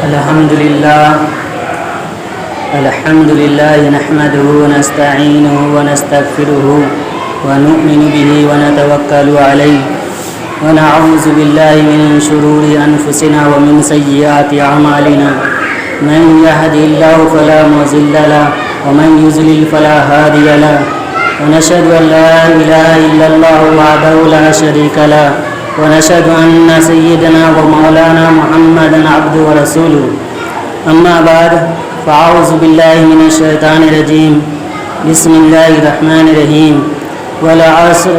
الحمد لله نحمده ونستعينه ونستغفره ونؤمن به ونتوكل عليه ونعوذ بالله من شرور أنفسنا ومن سيئات أعمالنا من يهده الله فلا مضل له ومن يضلل فلا هادي له ونشهد أن لا إله إلا الله وحده لا شريك له ونشهد أن سيدنا ومولانا محمدا عبده ورسوله أما بعد فأعوذ بالله من الشيطان الرجيم بسم الله الرحمن الرحيم والعصر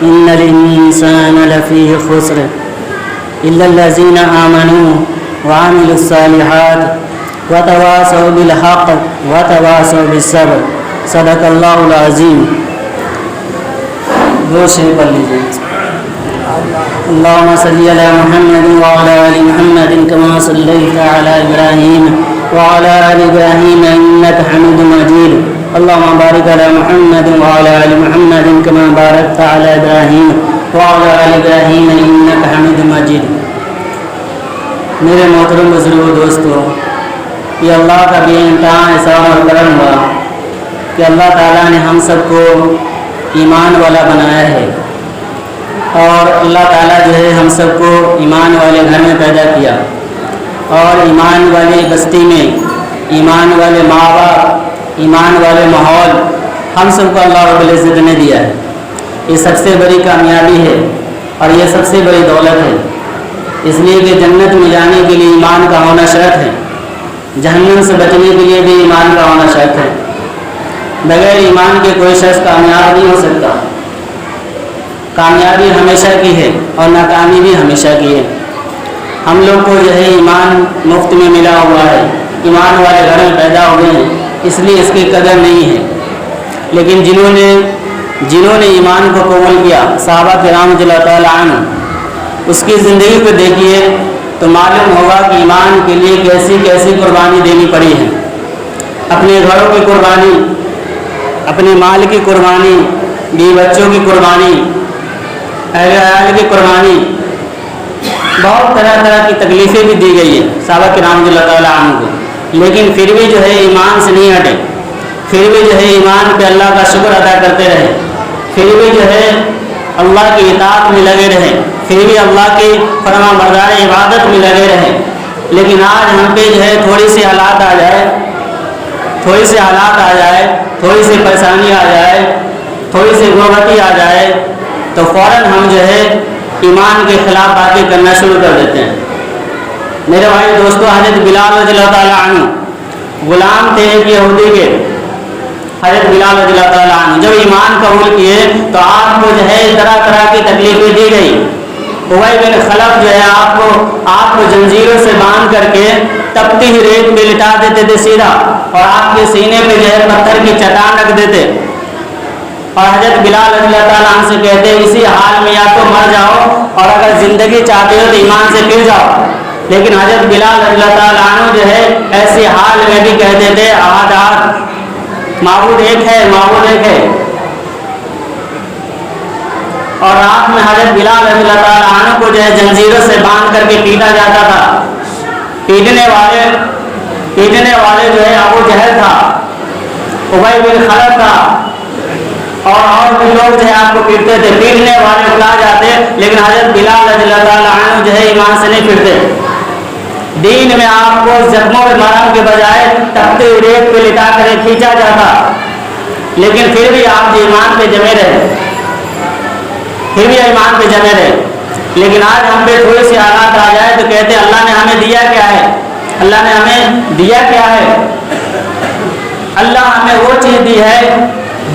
إن الإنسان لفي خسر إلا الذين آمنوا وعملوا الصالحات وتواصوا بالحق وتواصوا بالصبر صدق اللہ العظیم. دو شعر پڑھ لیجیے. اللهم صل على محمد وعلى آل محمد كما صليت على إبراهيم وعلى آل إبراهيم إنك حميد مجيد. اللهم بارك على محمد وعلى آل محمد كما باركت على إبراهيم وعلى آل إبراهيم إنك حميد مجيد. میرے محترم بزرگوں دوستو، یہ اللہ کا بے انتہا احسان اور کرم ہوا کہ اللہ تعالیٰ نے ہم سب کو ایمان والا بنایا ہے، اور اللہ تعالیٰ جو ہے ہم سب کو ایمان والے گھر میں پیدا کیا، اور ایمان والی بستی میں ایمان والے ماں باپ، ایمان والے ماحول ہم سب کو اللہ رب العزت نے دیا ہے. یہ سب سے بڑی کامیابی ہے اور یہ سب سے بڑی دولت ہے، اس لیے کہ جنت میں جانے کے لیے ایمان کا ہونا شرط ہے، جہنم سے بچنے کے لیے بھی ایمان کا ہونا شرط ہے. بغیر ایمان کے کوئی شخص کامیاب نہیں ہو سکتا. کامیابی ہمیشہ کی ہے اور ناکامی بھی ہمیشہ کی ہے. ہم لوگ کو جو ہے ایمان مفت میں ملا ہوا ہے، ایمان والے گھر میں پیدا ہوئے ہیں، اس لیے اس کی قدر نہیں ہے. لیکن جنہوں نے ایمان کو قبول کیا، صحابہ کرام رضی اللہ تعالیٰ عنہ، اس کی زندگی کو دیکھیے تو معلوم ہوگا کہ ایمان کے لیے کیسی کیسی قربانی دینی پڑی ہے. اپنے گھروں کی قربانی، اپنے مال کی قربانی، بیوی بچوں کی قربانی، اہل عیال کی قربانی، بہت طرح طرح کی تکلیفیں بھی دی گئی ہیں صحابہ کرام رضی اللہ تعالیٰ عنہ کو. لیکن پھر بھی جو ہے ایمان سے نہیں ہٹے، پھر بھی جو ہے ایمان پہ اللہ کا شکر ادا کرتے رہے، پھر بھی جو ہے اللہ کی اطاعت میں لگے رہے، پھر بھی اللہ کی فرما بردار عبادت میں لگے رہے. لیکن آج ہم پہ جو ہے تھوڑی سی حالات آ جائے، تھوڑی سی پریشانی آ جائے، تھوڑی سی غربتی آ جائے تو فوراً ہم جو ہے ایمان کے خلاف باتیں کرنا شروع کر دیتے ہیں. میرے بھائی دوستو، حضرت بلال رضی اللہ تعالیٰ عنہ غلام تھے ایک یہودی کے. حضرت بلال رضی اللہ تعالیٰ عنہ جب ایمان قبول کیے تو آپ کو جو ہے طرح طرح کی تکلیفیں دی گئی. ابی بن خلف جو ہے آپ کو زنجیروں سے باندھ کر کے تپتی ہوئی ریت میں لٹا دیتے تھے سیدھا، اور آپ کے سینے پہ جو ہے پتھر کی چٹان رکھ دیتے، اور حضرت بلال رضی اللہ تعالیٰ عنہ سے کہتے اسی حال میں یا تو مر جاؤ، اور اگر زندگی چاہتے ہو تو ایمان سے پھر جاؤ. لیکن حضرت بلال رضی اللہ تعالیٰ عنہ جو ہے ایسے حال میں بھی کہتے تھے احد احد، معبود ایک ہے، معبود ایک ہے. اور رات میں حضرت بلال رضی اللہ تعالیٰ عنہ کو جو ہے زنجیروں سے باندھ کر کے پیٹا جاتا تھا. پیٹنے والے جو ہے ابو جہل تھا، ابی بن خلف تھا، اور بھی لوگ جو ہے آپ کو پیٹتے تھے. پیٹنے والے اٹھا جاتے، لیکن حضرت بلال رضی اللہ تعالیٰ عنہ جو ہے ایمان سے نہیں پھرتے. دین میں آپ کو زخموں پہ مرہم کے بجائے تپتے ہوئے ریت پہ لٹا کر کھینچا جاتا، لیکن پھر بھی آپ جو ایمان پہ جمے رہے، لیکن آج ہم پہ تھوڑی سی حالات آ جائے تو کہتے اللہ نے ہمیں دیا کیا ہے، اللہ نے ہمیں دیا کیا ہے. اللہ ہمیں وہ چیز دی ہے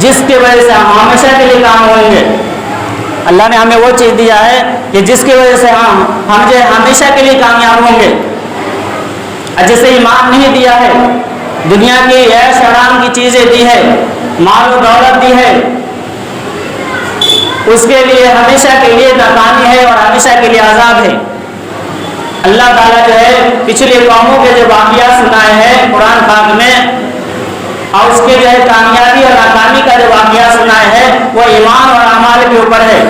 جس کی وجہ سے ہم ہمیشہ کے لیے کام ہوئیں گے. اللہ نے ہمیں وہ چیز دیا ہے کہ جس کی وجہ سے ہم جو ہے ہمیشہ کے لیے کامیاب ہوں گے. جسے ایمان نہیں دیا ہے، دنیا کی عیش آرام کی چیزیں دی ہے، مال و دولت دی ہے، اس کے لیے ہمیشہ کے لیے ناکامی ہے اور ہمیشہ کے لیے عذاب ہے. اللہ تعالیٰ جو ہے پچھلی قوموں کے جو واقعات سنائے ہیں قرآن پاک میں، اور اس کے جو ہے کامیابی اور ناکامی کا جو واقعہ سنائے ہیں وہ ایمان اور اعمال کے اوپر ہے.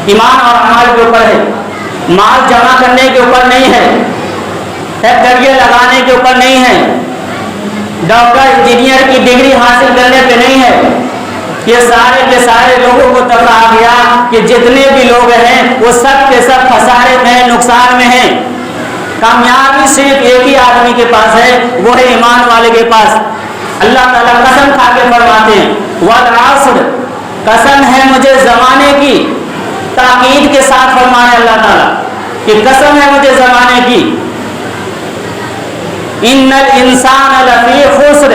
ایمان اور اعمال کے اوپر ہے، مال جمع کرنے کے اوپر نہیں ہے. فیکٹریاں لگانے کے اوپر نہیں ہے، ڈاکٹر انجینئر کی ڈگری حاصل کرنے پہ نہیں ہے. یہ سارے کے سارے لوگوں کو کہا گیا کہ جتنے بھی لوگ ہیں وہ سب کے سب خسارے میں ہیں، نقصان میں ہیں. کامیابی صرف ایک ہی آدمی کے پاس ہے، وہ ہے ایمان والے کے پاس. اللہ تعالیٰ قسم کھا کے فرماتے ہیں والعصر، قسم ہے مجھے زمانے کی، تاکید کے ساتھ فرمایا اللہ تعالیٰ کہ قسم ہے مجھے زمانے کی. ان الانسان لفی خسر،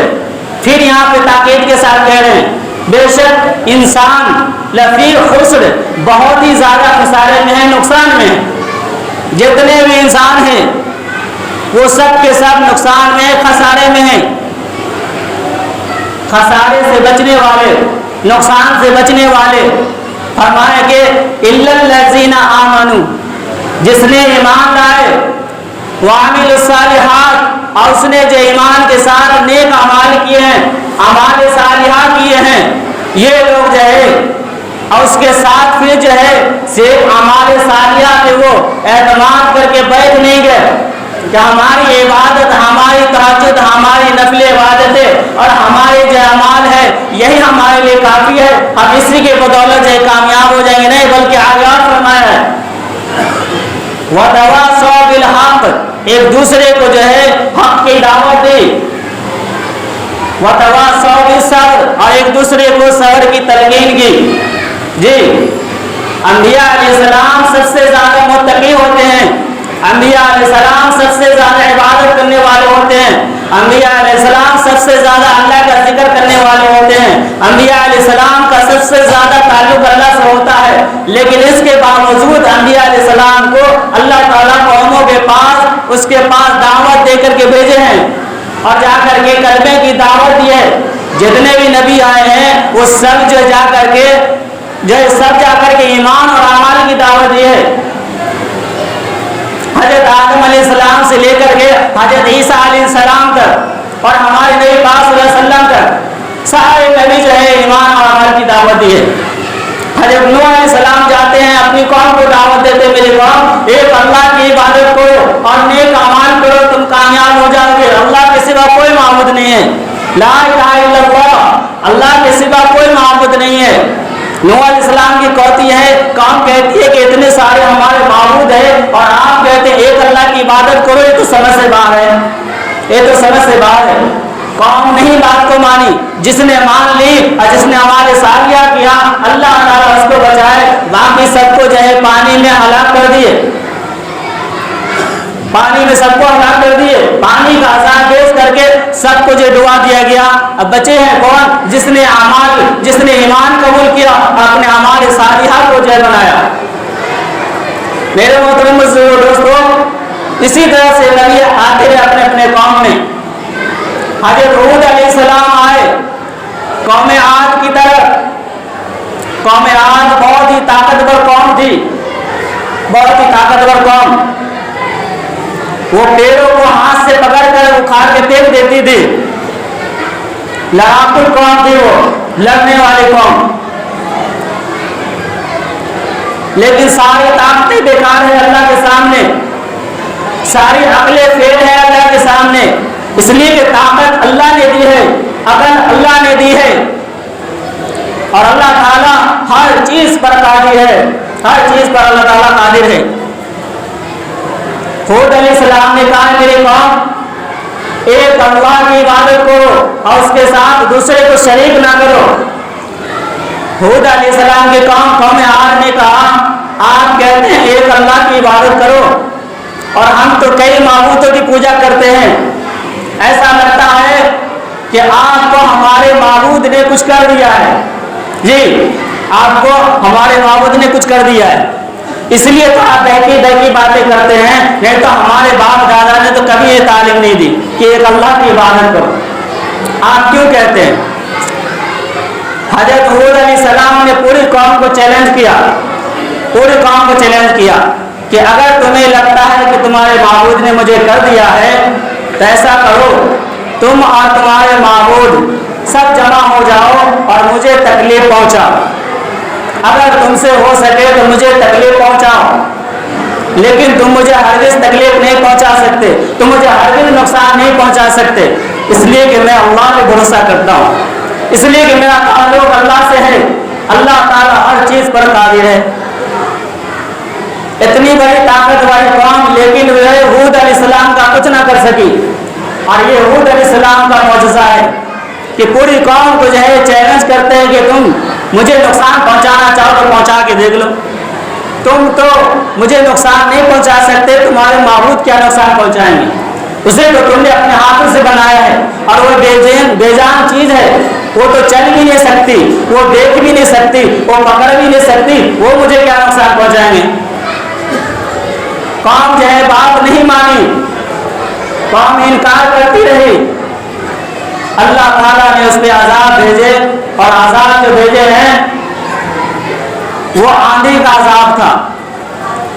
پھر یہاں پہ تاکید کے ساتھ کہہ رہے ہیں بے شک انسان لفی خسر، بہت ہی زیادہ خسارے میں ہے، نقصان میں ہے. جتنے بھی انسان ہیں وہ سب کے سب نقصان میں، خسارے میں ہیں. خسارے سے بچنے والے، نقصان سے بچنے والے، فرمایا کہ الا الذین آمنوا، جس نے ایمان لائے، وعملوا الصالحات، اور اس نے جو ایمان کے ساتھ نیک اعمال کیے ہیں، اعمال صالحہ کیے ہیں، یہ لوگ جو ہے، اور اس کے ساتھ پھر جو ہے صرف اعمال صالحہ پہ وہ اعتماد کر کے بیٹھ نہیں گئے کہ ہماری عبادت، ہماری تہجد، ہماری نفل عبادتیں اور ہمارے جو اعمال ہے یہی ہمارے لیے کافی ہے، ہم اسی کے بدولت جو کامیاب ہو جائیں گے. نہیں، بلکہ آگے فرمایا ہے وَتَوَاصَوْا بِالْحَقِّ، ایک دوسرے کو جو ہے حق کی دعوت دی. وَتَوَاصَوْا بِالصَّبْرِ، اور ایک دوسرے کو صبر کی تلقین کی. جی، انبیاء علیہ السلام سب سے زیادہ متقی ہوتے ہیں، انبیاء علیہ السلام سب سے زیادہ عبادت کرنے والے ہوتے ہیں، انبیاء علیہ السلام سب سے زیادہ اللہ کا ذکر کرنے والے ہوتے ہیں، انبیاء علیہ السلام کا سب سے زیادہ تعلق اللہ سے ہوتا ہے. لیکن اس کے باوجود انبیاء علیہ السلام کو اللہ تعالیٰ قوموں کے پاس، اس کے پاس دعوت دے کر کے بھیجے ہیں اور جا کر کے کلمے کی دعوت دی ہے. جتنے بھی نبی آئے ہیں وہ سب جو جا کر کے ایمان اور اعمال کی دعوت دی ہے. حضرت آدم علیہ السلام سے لے کر کے حضرت عیسیٰ علیہ السلام تک اور ہمارے نبی پاک صلی اللہ علیہ وسلم تک سارے نبی جو ہے ایمان اور عمل کی دعوت دی ہے. حضرت نوح علیہ السلام جاتے ہیں اپنی قوم کو دعوت دیتے ہیں میری قوم ایک اللہ کی عبادت کرو اور نیک اعمال کرو، تم کامیاب ہو جاؤ گے. اللہ کے سوا کوئی معبود نہیں ہے، لا الہ الا اللہ، اللہ کے سوا کوئی معبود نہیں ہے. نوح علیہ السلام کی قوم کہتی ہے کہ اتنے سارے ہمارے معبود ہیں اور آپ کہتے ہیں ایک اللہ کی عبادت کرو، یہ تو سمجھ سے باہر ہے، یہ تو سمجھ سے باہر ہے. قوم نہیں بات کو مانی، جس نے مان لی اور جس نے ہمارے صالحہ کیا اللہ تعالیٰ اس کو بچائے، باقی سب کو جو ہے پانی میں ہلاک کر دیے، پانی میں سب کو ہلاک کر دیے، پانی کا عذاب پیش کر کے سب کو جو ڈبا دیا گیا. اب بچے ہیں کون؟ جس نے ایمان قبول کیا، اپنے اعمال صالحہ کو جو بنایا. میرے محترم دوستو، اسی طرح سے نبی آتے ہیں اپنے اپنے قوم میں. حضرت ہود علیہ السلام آئے قوم عاد کی طرف. قوم عاد بہت ہی طاقتور قوم تھی، بہت ہی طاقتور قوم. وہ پیڑوں کو ہاتھ سے پکڑ کر اکھاڑ کے پھینک دیتی تھی. لڑاکو قوم تھی، وہ لڑنے والی قوم. لیکن ساری طاقتیں بیکار ہیں اللہ کے سامنے، ساری عقلیں فیل ہیں اللہ کے سامنے. اس لیے کہ طاقت اللہ نے دی ہے، عقل اللہ نے دی ہے، اور اللہ تعالیٰ ہر چیز پر قادر ہے، ہر چیز پر اللہ تعالیٰ قادر ہے. ہود علیہ السلام نے کہا میری قوم ایک اللہ کی عبادت کرو اور اس کے ساتھ دوسرے کو شریک نہ کرو. ہود علیہ السلام کے قوم عاد نے کہا آپ کہتے ہیں ایک اللہ کی عبادت کرو اور ہم تو کئی معبودوں کی پوجا کرتے ہیں، ایسا لگتا ہے کہ آپ کو ہمارے معبود نے کچھ کر دیا ہے. جی، آپ کو ہمارے معبود نے کچھ کر دیا ہے، اس لیے تو آپ بہکی باتیں کرتے ہیں، نہیں تو ہمارے باپ دادا نے تو کبھی یہ تعلیم نہیں دی کہ ایک اللہ کی عبادت کرو. آپ کیوں کہتے ہیں؟ حضرت ہود علیہ السلام نے پوری قوم کو چیلنج کیا، پوری قوم کو چیلنج کیا کہ اگر تمہیں لگتا ہے کہ تمہارے معبود نے مجھے کر دیا ہے تو ایسا کرو تم اور تمہارے معبود سب جمع ہو جاؤ اور مجھے تکلیف پہنچاؤ. اگر تم سے ہو سکے تو مجھے تکلیف پہنچاؤ. لیکن تم مجھے ہرگز تکلیف نہیں پہنچا سکتے، تم مجھے ہرگز نقصان نہیں پہنچا سکتے، اس لیے کہ میں اللہ پہ بھروسہ کرتا ہوں، اس لیے کہ میرا تعلق اللہ سے ہے، اللہ تعالیٰ ہر چیز پر قادر ہے۔ اتنی بڑی طاقت والی قوم لیکن وہ ہود علیہ السلام کا کچھ نہ کر سکی، اور یہ ہود علیہ السلام کا معجزہ ہے کہ پوری قوم کو جو ہے چیلنج کرتے ہیں کہ تم مجھے نقصان پہنچانا چاہو تو پہنچا کے دیکھ لو، تم تو مجھے نقصان نہیں پہنچا سکتے، تمہارے معبود کیا نقصان پہنچائیں گے، اسے تو تم نے اپنے ہاتھوں سے بنایا ہے، اور وہ بے جان چیز ہے، وہ تو چل بھی نہیں سکتی، وہ دیکھ بھی نہیں سکتی، وہ پکڑ بھی نہیں سکتی، وہ مجھے کیا نقصان پہنچائیں گے۔ قوم جو ہے بات نہیں مانی، قوم انکار کرتی رہی، اللہ تعالیٰ نے اس پہ عذاب بھیجے، اور عذاب جو بھیجے ہیں وہ آندھی کا عذاب تھا،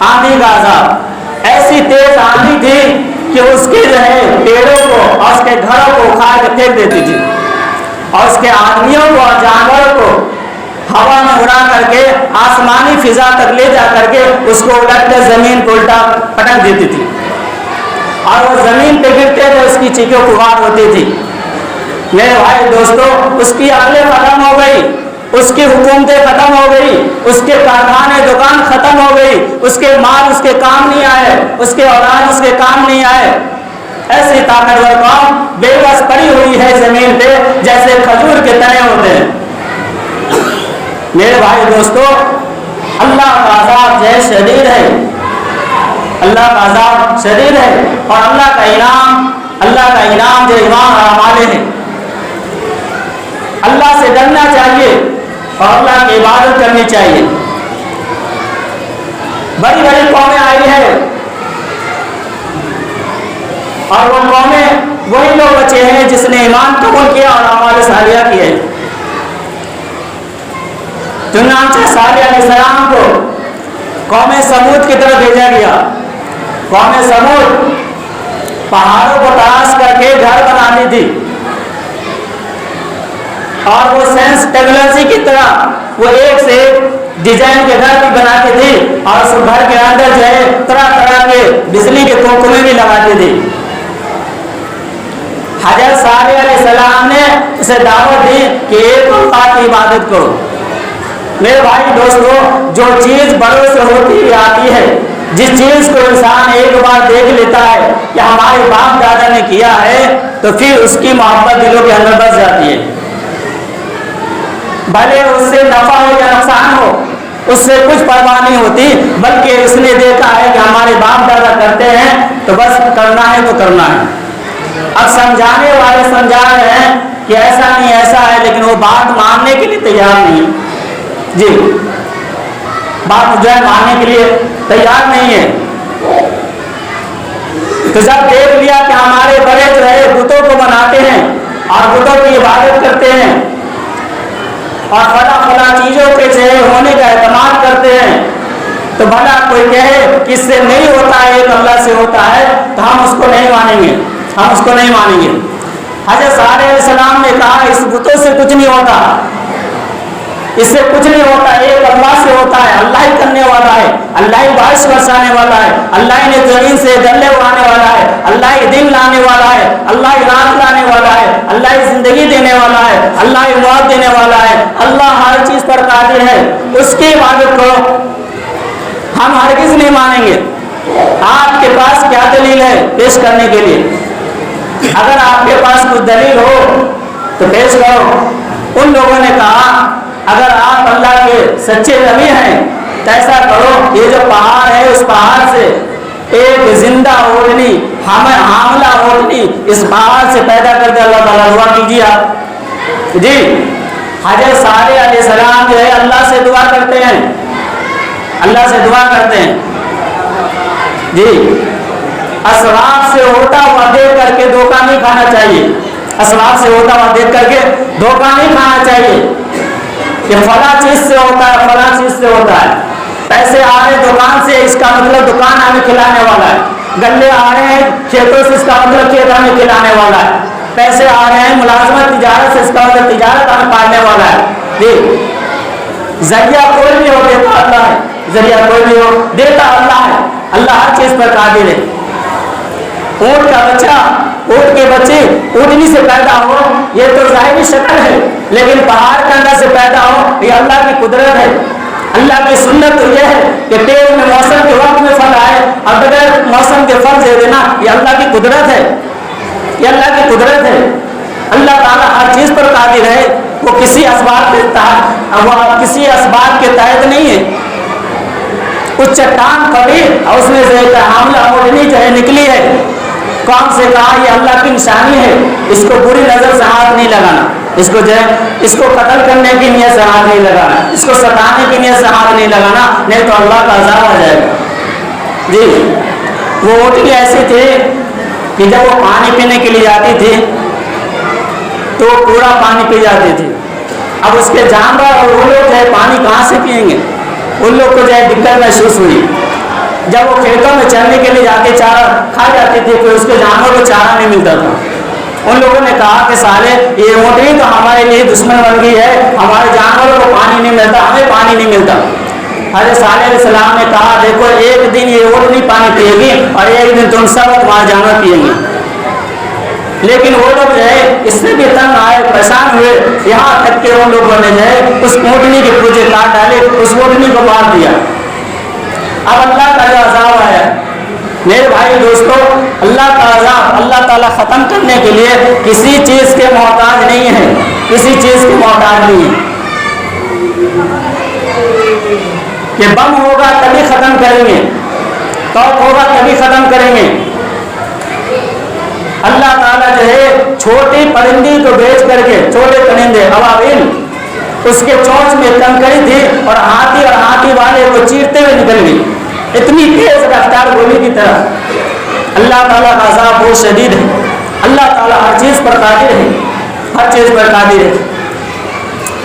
آندھی کا عذاب، ایسی تیز آندھی تھی کہ اس کے جو ہے پیڑوں کو اور اس کے گھروں کو اکھاڑ کے پھینک دیتی تھی، اور اس کے آدمیوں کو اور جانوروں کو ہوا میں اڑا کر کے آسمانی فضا تک لے جا کر کے اس کو الٹ کر زمین کو الٹا پٹک دیتی تھی، اور وہ زمین پہ گرتے تو اس کی چیخیں پکار ہوتی تھی۔ میرے بھائی دوستو، اس کی عقلیں ختم ہو گئی، اس کی حکومتیں ختم ہو گئی، اس کے کارخانے دکان ختم ہو گئی، اس کے مال اس کے کام نہیں آئے، اس کے اولاد اس کے کام نہیں آئے۔ ایسی طاقتور قوم بے بس پڑی ہوئی ہے زمین پہ جیسے کھجور کے تنے ہوتے ہیں۔ میرے بھائی دوستو، اللہ کا عذاب جو ہے شدید ہے، اللہ کا عذاب شدید ہے، اور اللہ کا انعام جو ایمان اور اعمال ہے۔ اللہ سے ڈرنا چاہیے اور اللہ کی عبادت کرنی چاہیے۔ بڑی بڑی قومیں آئی ہیں، اور وہ قومیں وہی لوگ بچے ہیں جس نے ایمان قبول کیا اور اعمال صالحہ کیے۔ چنانچہ صالح علیہ السلام کو قوم سمود کی طرف بھیجا گیا۔ قوم سمود پہاڑوں کو تراش کر کے گھر بناتی تھی، اور وہ سائنس ٹیکنالوجی کی طرح وہ ایک سے ڈیزائن کے گھر بھی بناتی تھی، اور اس گھر کے اندر جو ہے طرح طرح کے بجلی کے کوکمے بھی لگاتی تھی۔ حضرت صالح علیہ السلام نے اسے دعوت دی کہ ایک اللہ کی عبادت کرو۔ میرے بھائی دوستو، جو چیز بڑوں سے ہوتی آتی ہے، جس چیز کو انسان ایک بار دیکھ لیتا ہے کہ ہمارے باپ دادا نے کیا ہے، تو پھر اس کی محبت دلوں کے اندر بس جاتی ہے، بھلے اس سے نفع ہو یا نقصان ہو، اس سے کچھ پرواہ نہیں ہوتی، بلکہ اس نے دیکھا ہے کہ ہمارے باپ دادا کرتے ہیں تو بس کرنا ہے تو کرنا ہے۔ اب سمجھانے والے سمجھا رہے ہیں کہ ایسا نہیں ایسا ہے، لیکن وہ بات ماننے کے لیے تیار نہیں ہے، جی بات جو ہے ماننے کے لیے تیار نہیں ہے۔ تو جب دیکھ لیا کہ ہمارے بڑے جو ہے بتوں کو بناتے ہیں اور بتوں کی عبادت کرتے ہیں اور فلاں چیزوں کے جو ہے ہونے کا اعتماد کرتے ہیں، تو بھلا کوئی کہے کہ اس سے نہیں ہوتا ہے، ایک اللہ سے ہوتا ہے، تو ہم اس کو نہیں مانیں گے، ہم اس کو نہیں مانیں گے۔ حضرت صالح علیہ السلام نے کہا اس بتوں سے کچھ نہیں ہوتا، اس سے کچھ نہیں ہوتا، ایک اللہ سے ہوتا ہے، اللہ ہی کرنے والا ہے، اللہ ہی بارش برسانے والا ہے، اللہ ہی نے زمین سے گلے اڑانے والا ہے، اللہ ہی دن لانے والا ہے، اللہ ہی رات لانے والا ہے، اللہ ہی زندگی دینے والا ہے، اللہ ہی موت دینے والا ہے، اللہ ہر چیز پر قادر ہے، اس کی عبادت کرو، ہم ہرگز نہیں مانیں گے۔ آپ کے پاس کیا دلیل ہے پیش کرنے کے لیے؟ اگر آپ کے پاس کچھ دلیل ہو تو پیش کرو۔ ان لوگوں نے کہا اگر آپ اللہ کے سچے نبی ہیں تو ایسا کرو، یہ جو پہاڑ ہے اس پہاڑ سے ایک زندہ اونٹنی، حاملہ اونٹنی اس پہاڑ سے پیدا کر کے اللہ تعالیٰ دعا کیجیے آپ۔ جی حضرت صالح علیہ السلام جو ہے اللہ سے دعا کرتے ہیں، اللہ سے دعا کرتے ہیں۔ جی اسباب سے ہوتا ہوا دیکھ کر کے دھوکہ نہیں کھانا چاہیے، اسباب سے ہوتا ہوا دیکھ کر کے دھوکہ نہیں کھانا چاہیے کہ فلاں چیز سے ہوتا ہے، فلاں چیز سے ہوتا ہے۔ پیسے آ رہے دکان سے، اس کا مطلب دکان ہمیں کھلانے والا ہے۔ گلے آ رہے ہیں کھیتوں سے، اس کا مطلب کھیت ہمیں کھلانے والا ہے۔ پیسے آ رہے ہیں ملازمت تجارت سے، اس کا مطلب تجارت ہمیں پالنے والا ہے۔ جی ذریعہ کوئی بھی ہو دیتا اللہ ہے، ذریعہ کوئی بھی ہو دیتا اللہ ہے۔ اللہ ہر چیز پر قادر ہے. اونٹ کا بچہ، اونٹ کے بچے اونٹنی سے پیدا ہو یہ تو ظاہری شکل ہے، لیکن پہاڑ کے اندر سے پیدا ہو یہ اللہ کی قدرت ہے. اللہ کی سنت تو یہ ہے کہ پیڑ میں موسم کے وقت میں پھل آئے اور بغیر موسم کے پھل دے دینا، یہ اللہ کی قدرت ہے، یہ اللہ کی قدرت ہے. اللہ تعالیٰ ہر چیز پر قادر ہے. وہ کسی اسباب کے تحت نہیں ہے. اس چٹان پڑی اور اس میں سے ایک حاملہ اونٹنی جو ہے نکلی ہے. کون سے کہا یہ اللہ کی نشانی ہے، اس کو بری نظر سے ہاتھ نہیں لگانا، اس کو جو ہے اس کو قتل کرنے کی نیت سے ہاتھ نہیں لگانا، اس کو ستانے کی نیت سے ہاتھ نہیں لگانا، نہیں تو اللہ کا عذاب آ جائے گا. جی وہ اونٹنی ایسی تھی کہ جب وہ پانی پینے کے لیے جاتی تھی تو پورا پانی پی جاتی تھی. اب اس کے جانور اور وہ لوگ جو ہے پانی کہاں سے پئیں گے؟ ان لوگ کو جو ہے دقت محسوس ہوئی. جب وہ کھیتوں میں چرنے کے لیے جا کے چارہ کھا جاتی تھی پھر اس کے جانور کو چارہ نہیں ملتا تھا. ان لوگوں نے کہا کہ سالے یہ اونٹنی تو ہمارے لیے دشمن بن گئی ہے، ہمارے جانوروں کو پانی نہیں ملتا، ہمیں پانی نہیں ملتا. حضرت صالح علیہ السلام نے کہا دیکھو ایک دن یہ اونٹنی پانی پیے گی اور ایک دن تم سب تمہارے جانور پیئیں گے. لیکن وہ لوگ جو ہے اس سے بھی تنگ آئے، پریشان ہوئے، یہاں تک کہ ان لوگوں نے جو ہے اس اونٹنی کے پوجے کاٹ ڈالے، اس اونٹنی کو مار دیا. اب اللہ کا جو عذاب آیا میرے بھائی دوستو، اللہ کا عذاب اللہ تعالیٰ ختم کرنے کے لیے کسی چیز کے محتاج نہیں ہے، کسی چیز کے محتاج نہیں ہے. کہ بم ہوگا تبھی ختم کریں گے، توپ ہوگا تبھی ختم کریں گے. اللہ تعالیٰ جو ہے چھوٹی پرندی کو بیچ کر کے، چھوٹے پرندے ابابیل، اس کے چونچ میں کنکری تھی اور ہاتھی والے کو چیرتے ہوئے نکل گئی، اتنی تیز رفتار گولی کی طرح. اللہ تعالیٰ کا عذاب بہت شدید ہے. اللہ تعالیٰ ہر چیز پر قادر ہے، ہر چیز پر قادر ہے.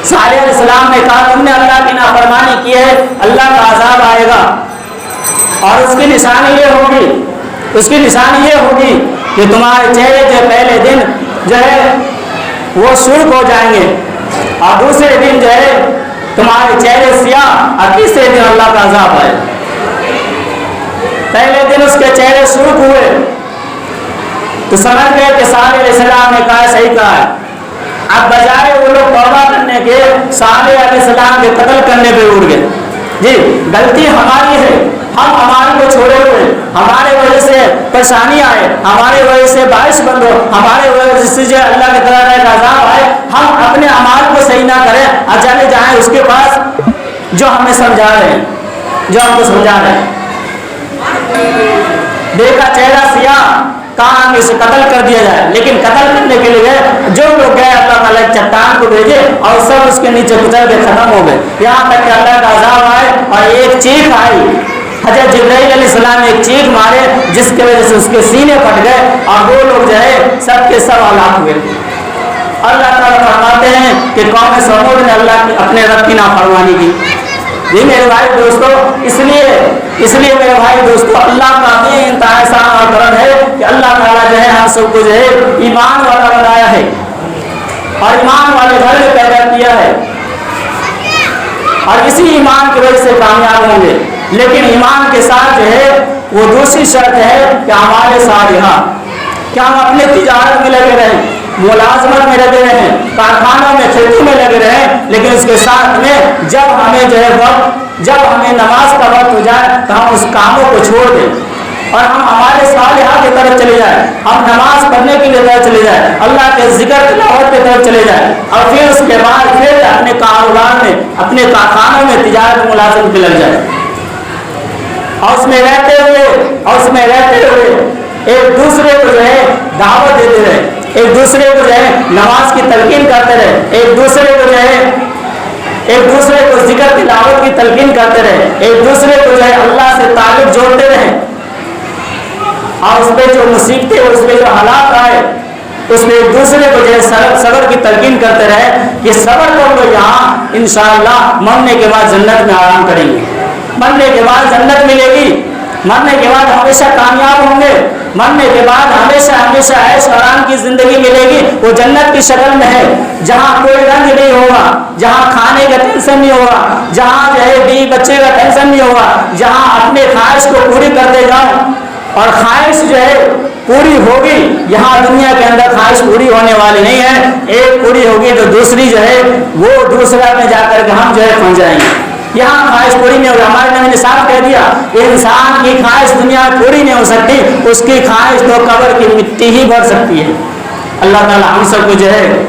صالح علیہ السلام نے کہا تم نے اللہ کی نافرمانی کی ہے، اللہ کا عذاب آئے گا اور اس کی نشانی یہ ہوگی کہ تمہارے چہرے جو پہلے دن جو ہے وہ سرخ ہو جائیں گے اور دوسرے دن جو ہے تمہارے چہرے سیاہ اور تیسرے دن اللہ کا عذاب آئے. پہلے دن اس کے چہرے سرخ ہوئے تو سمجھ گئے کہ صالح علیہ السلام نے کہا صحیح کہا ہے. اب بجائے وہ لوگ توبہ کرنے کے صالح علیہ السلام کے قتل کرنے پہ اڑ گئے. جی غلطی ہماری ہے، ہم ہمارے کو چھوڑے ہوئے، ہمارے وجہ سے پریشانی آئے، ہمارے وجہ سے بارش بند ہو، ہمارے وجہ سے جو اللہ کے طرح کا عذاب آئے. ہم اپنے اعمال کو صحیح نہ کریں اور چلے جائیں اس کے پاس جو ہمیں سمجھا رہے ہیں، جو ہم کو سمجھا رہے ہیں. دیکھا چہرہ سیاہ، کہاں اسے قتل کر دیا جائے. لیکن قتل کرنے کے لیے جو لوگ گئے اللہ تعالیٰ چٹان کو بھیجے اور سب اس کے نیچے گزر کے ختم ہو گئے، یہاں تک کہ اللہ کا عذاب آئے اور ایک چیخ آئی. حضرت جبرائیل علیہ السلام نے ایک چیخ مارے جس کی وجہ سے اس کے سینے پھٹ گئے اور وہ لوگ جو ہے سب کے سب ہلاک ہوئے. اللہ تعالیٰ فرماتے ہیں کہ قوم سمود نے اللہ کی اپنے رب کی نافرمانی کی. جی میرے بھائی دوستو، اس لیے میرے بھائی دوستو اللہ کا بھی انتہائی احسان اور کرم ہے کہ اللہ تعالیٰ جو ہے ہم سب کو جو ہے ایمان والا بنایا ہے اور ایمان والے گھر میں پیدا کیا ہے اور اسی ایمان کی وجہ سے کامیاب ہوں گے. لیکن ایمان کے ساتھ جو ہے وہ دوسری شرط ہے کہ ہمارے صالحہ، کہ ہم اپنے تجارت میں لگے رہیں، ملازمت میں لگے رہیں، کارخانوں میں، کھیتوں میں لگے رہیں، لیکن اس کے ساتھ میں جب ہمیں نماز کا وقت ہو جائے تو ہم اس کاموں کو چھوڑ دیں اور ہم ہمارے صالحات کی طرف چلے جائیں، ہم نماز پڑھنے کے لیے طرف چلے جائیں، اللہ کے ذکر تلاوت کی طرف چلے جائیں اور پھر اس کے بعد پھر اپنے کاروبار میں، اپنے کارخانوں میں، تجارت ملازمت پہ لگ جائیں اور اس میں رہتے ہوئے ایک دوسرے کو جو ہے دعوت دیتے رہے، ایک دوسرے کو جو ہے نماز کی تلقین کرتے رہے، ایک دوسرے کو ذکر تلاوت کی تلقین کرتے رہے، ایک دوسرے کو جو ہے اللہ سے تعلق جوڑتے رہے اور اس پہ جو مصیبتیں، اس پہ جو حالات آئے اس میں ایک دوسرے کو جو ہے صبر کی تلقین کرتے رہے. یہ صبر کر لو، یہاں انشاءاللہ مرنے کے بعد جنت میں آرام کریں گے، مرنے کے بعد جنت ملے گی. مرنے کے بعد ہمیشہ کامیاب ہوں گے، مرنے کے بعد ہمیشہ ہمیشہ عیش و آرام کی زندگی ملے گی، وہ جنت کی شکل میں ہے، جہاں کوئی رنج نہیں ہوگا، جہاں کھانے کا ٹینشن نہیں ہوگا، جہاں جو ہے بیوی بچے کا ٹینشن نہیں ہوگا، جہاں اپنے خواہش کو پوری کرتے جاؤ اور خواہش جو ہے پوری ہوگی۔ یہاں دنیا کے اندر خواہش پوری ہونے والی نہیں ہے، ایک پوری ہوگی تو دوسری جو ہے وہ دوسرا میں جا کر کے ہم جو ہے پہنچ جائیں گے۔ یہاں خواہش پوری نہیں ہوگی، ہمارے نبی نے صاف کہہ دیا انسان کی خواہش دنیا میں پوری نہیں ہو سکتی، اس کی خواہش تو قبر کی مٹی ہی بھر سکتی ہے۔ اللہ تعالی ہم سب کو جو ہے